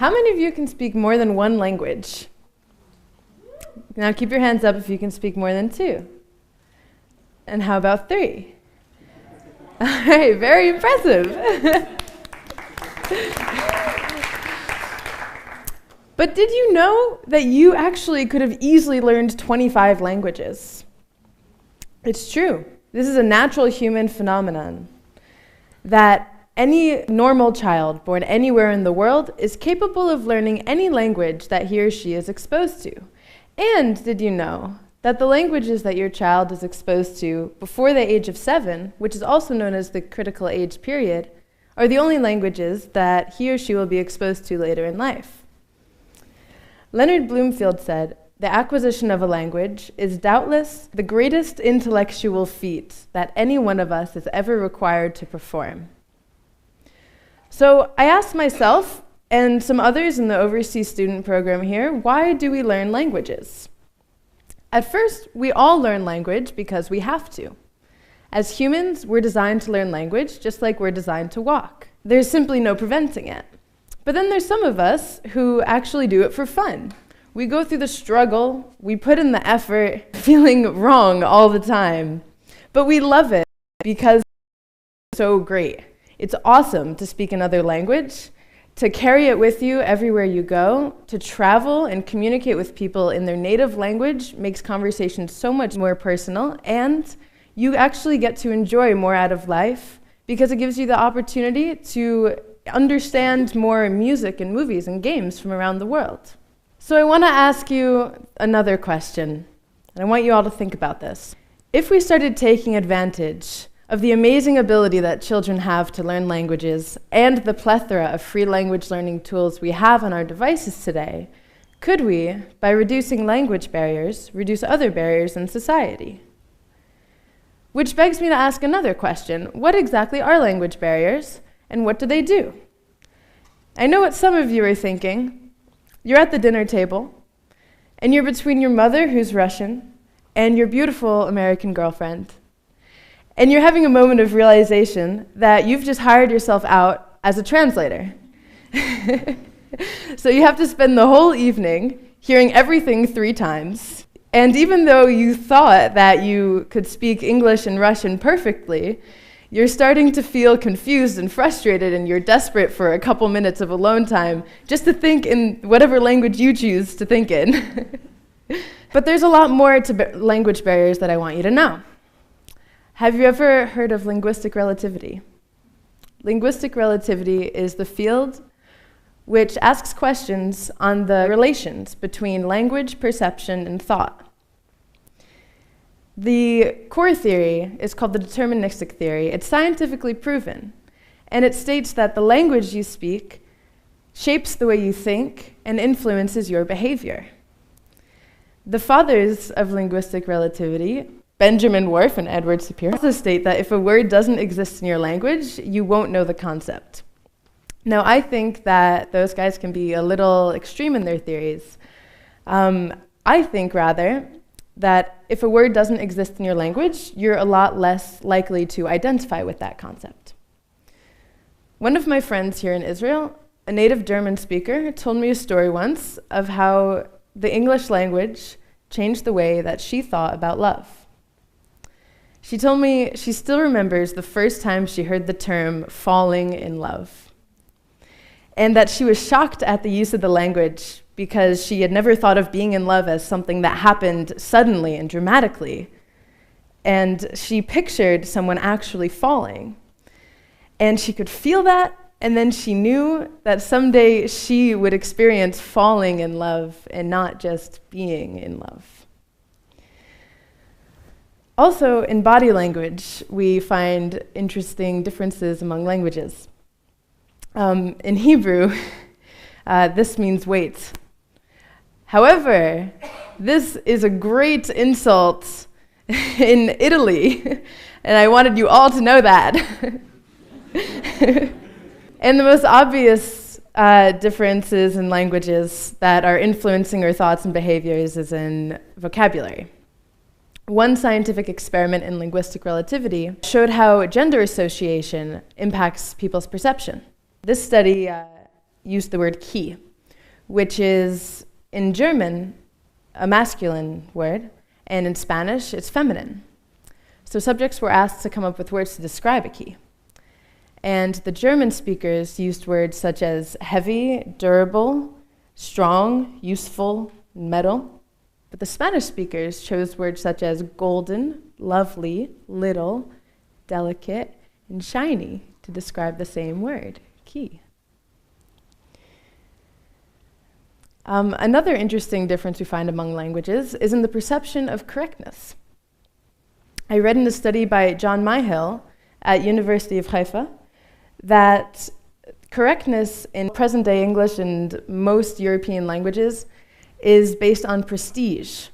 How many of you can speak more than one language? Now keep your hands up if you can speak more than two. And how about three? All right, very impressive. But did you know that you actually could have easily learned 25 languages? It's true. This is a natural human phenomenon that any normal child born anywhere in the world is capable of learning any language that he or she is exposed to. And did you know that the languages that your child is exposed to before the age of 7, which is also known as the critical age period, are the only languages that he or she will be exposed to later in life? Leonard Bloomfield said, "The acquisition of a language is doubtless the greatest intellectual feat that any one of us is ever required to perform." So I asked myself and some others in the overseas student program here, why do we learn languages? At first, we all learn language because we have to. As humans, we're designed to learn language just like we're designed to walk. There's simply no preventing it. But then there's some of us who actually do it for fun. We go through the struggle, we put in the effort, feeling wrong all the time. But we love it because it's so great. It's awesome to speak another language, to carry it with you everywhere you go, to travel and communicate with people in their native language makes conversations so much more personal, and you actually get to enjoy more out of life because it gives you the opportunity to understand more music and movies and games from around the world. So I want to ask you another question, and I want you all to think about this. If we started taking advantage of the amazing ability that children have to learn languages and the plethora of free language learning tools we have on our devices today, could we, by reducing language barriers, reduce other barriers in society? Which begs me to ask another question. What exactly are language barriers, and what do they do? I know what some of you are thinking. You're at the dinner table, and you're between your mother, who's Russian, and your beautiful American girlfriend. And you're having a moment of realization that you've just hired yourself out as a translator. So you have to spend the whole evening hearing everything 3 times. And even though you thought that you could speak English and Russian perfectly, you're starting to feel confused and frustrated, and you're desperate for a couple minutes of alone time just to think in whatever language you choose to think in. But there's a lot more to language barriers that I want you to know. Have you ever heard of linguistic relativity? Linguistic relativity is the field which asks questions on the relations between language, perception, and thought. The core theory is called the deterministic theory. It's scientifically proven, and it states that the language you speak shapes the way you think and influences your behavior. The fathers of linguistic relativity, Benjamin Whorf and Edward Sapir, also state that if a word doesn't exist in your language, you won't know the concept. Now, I think that those guys can be a little extreme in their theories. I think, rather, that if a word doesn't exist in your language, you're a lot less likely to identify with that concept. One of my friends here in Israel, a native German speaker, told me a story once of how the English language changed the way that she thought about love. She told me she still remembers the first time she heard the term falling in love, and that she was shocked at the use of the language because she had never thought of being in love as something that happened suddenly and dramatically. And she pictured someone actually falling. And she could feel that, and then she knew that someday she would experience falling in love and not just being in love. Also, in body language, we find interesting differences among languages. In Hebrew, this means wait. However, this is a great insult in Italy, and I wanted you all to know that. And the most obvious differences in languages that are influencing our thoughts and behaviors is in vocabulary. One scientific experiment in linguistic relativity showed how gender association impacts people's perception. This study used the word key. which is in German a masculine word, and in Spanish it's feminine. So subjects were asked to come up with words to describe a key. And the German speakers used words such as heavy, durable, strong, useful, metal. But the Spanish speakers chose words such as golden, lovely, little, delicate, and shiny to describe the same word, key. Another interesting difference we find among languages is in the perception of correctness. I read in a study by John Myhill at University of Haifa that correctness in present-day English and most European languages is based on prestige.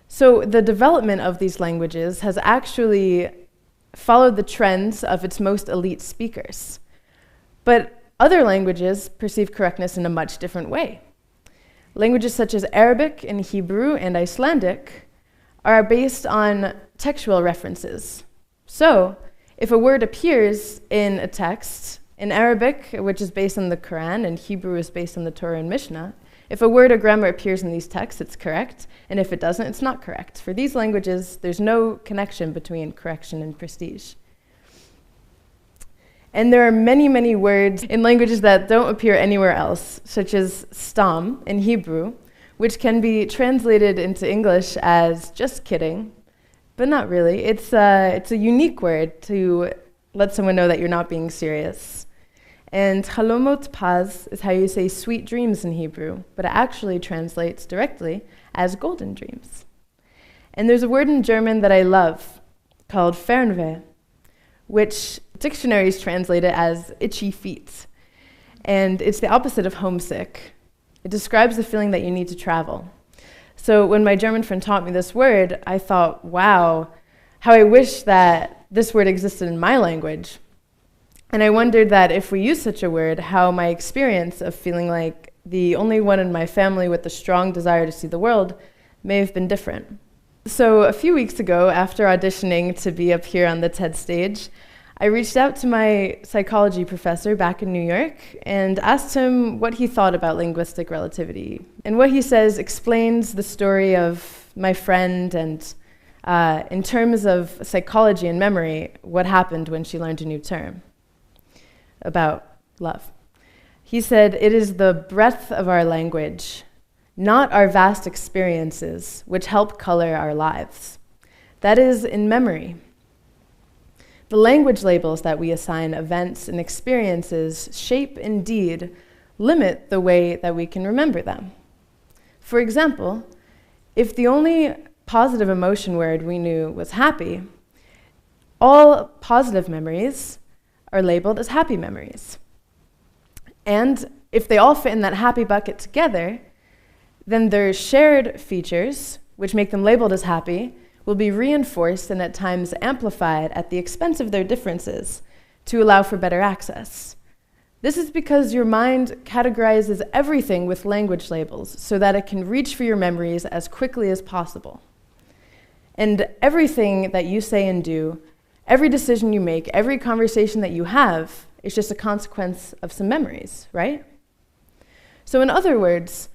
So the development of these languages has actually followed the trends of its most elite speakers. But other languages perceive correctness in a much different way. Languages such as Arabic and Hebrew and Icelandic are based on textual references. So, if a word appears in a text, in Arabic, which is based on the Quran, and Hebrew is based on the Torah and Mishnah, if a word or grammar appears in these texts, it's correct, and if it doesn't, it's not correct. For these languages, there's no connection between correction and prestige. And there are many, many words in languages that don't appear anywhere else, such as stam in Hebrew, which can be translated into English as just kidding, but not really. It's a unique word to let someone know that you're not being serious. And halomot paz is how you say sweet dreams in Hebrew, but it actually translates directly as golden dreams. And there's a word in German that I love called Fernweh, which dictionaries translate it as itchy feet. And it's the opposite of homesick. It describes the feeling that you need to travel. So when my German friend taught me this word, I thought, wow, how I wish that this word existed in my language. And I wondered that if we use such a word, how my experience of feeling like the only one in my family with a strong desire to see the world may have been different. So a few weeks ago, after auditioning to be up here on the TED stage, I reached out to my psychology professor back in New York and asked him what he thought about linguistic relativity. And what he says explains the story of my friend and, in terms of psychology and memory, what happened when she learned a new term about love. He said, "It is the breadth of our language, not our vast experiences, which help color our lives. That is in memory. The language labels that we assign events and experiences shape, indeed, limit the way that we can remember them. For example, if the only positive emotion word we knew was happy, all positive memories are labeled as happy memories. And if they all fit in that happy bucket together, then their shared features, which make them labeled as happy, will be reinforced and at times amplified at the expense of their differences to allow for better access. This is because your mind categorizes everything with language labels so that it can reach for your memories as quickly as possible. And everything that you say and do, every decision you make, every conversation that you have is just a consequence of some memories, right? So in other words,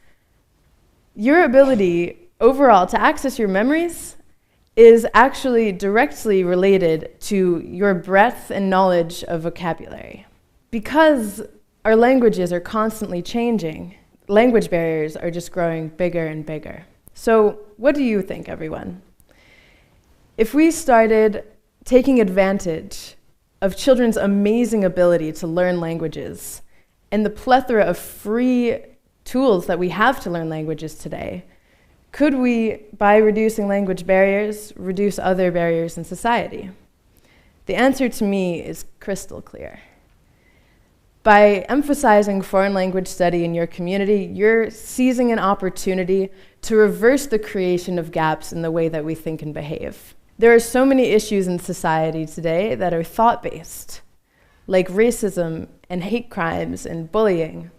your ability overall to access your memories is actually directly related to your breadth and knowledge of vocabulary. Because our languages are constantly changing, language barriers are just growing bigger and bigger. So what do you think, everyone? If we started taking advantage of children's amazing ability to learn languages and the plethora of free tools that we have to learn languages today, could we, by reducing language barriers, reduce other barriers in society? The answer to me is crystal clear. By emphasizing foreign language study in your community, you're seizing an opportunity to reverse the creation of gaps in the way that we think and behave. There are so many issues in society today that are thought-based, like racism and hate crimes and bullying.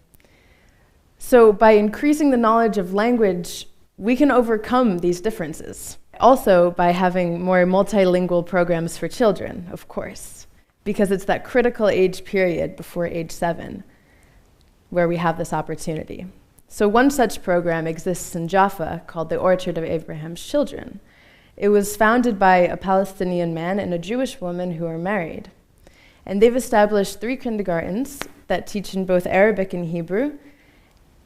So by increasing the knowledge of language, we can overcome these differences. Also by having more multilingual programs for children, of course, because it's that critical age period before age 7 where we have this opportunity. So one such program exists in Jaffa called the Orchard of Abraham's Children. It was founded by a Palestinian man and a Jewish woman who are married. And they've established 3 kindergartens that teach in both Arabic and Hebrew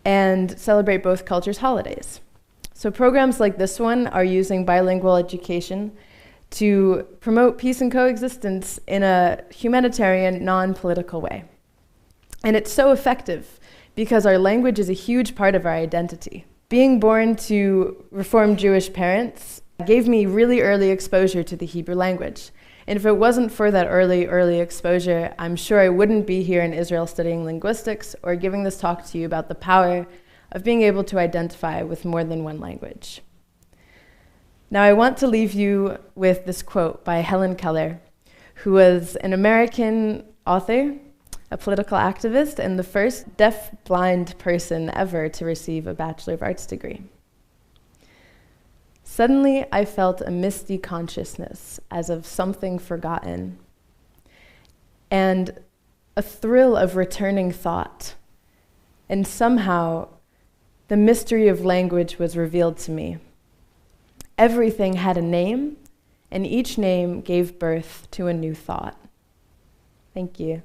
and celebrate both cultures' holidays. So programs like this one are using bilingual education to promote peace and coexistence in a humanitarian, non-political way. And it's so effective because our language is a huge part of our identity. Being born to Reformed Jewish parents gave me really early exposure to the Hebrew language. And if it wasn't for that early exposure, I'm sure I wouldn't be here in Israel studying linguistics or giving this talk to you about the power of being able to identify with more than one language. Now, I want to leave you with this quote by Helen Keller, who was an American author, a political activist, and the first deaf-blind person ever to receive a Bachelor of Arts degree. Suddenly, I felt a misty consciousness as of something forgotten, and a thrill of returning thought. And somehow, the mystery of language was revealed to me. Everything had a name, and each name gave birth to a new thought. Thank you.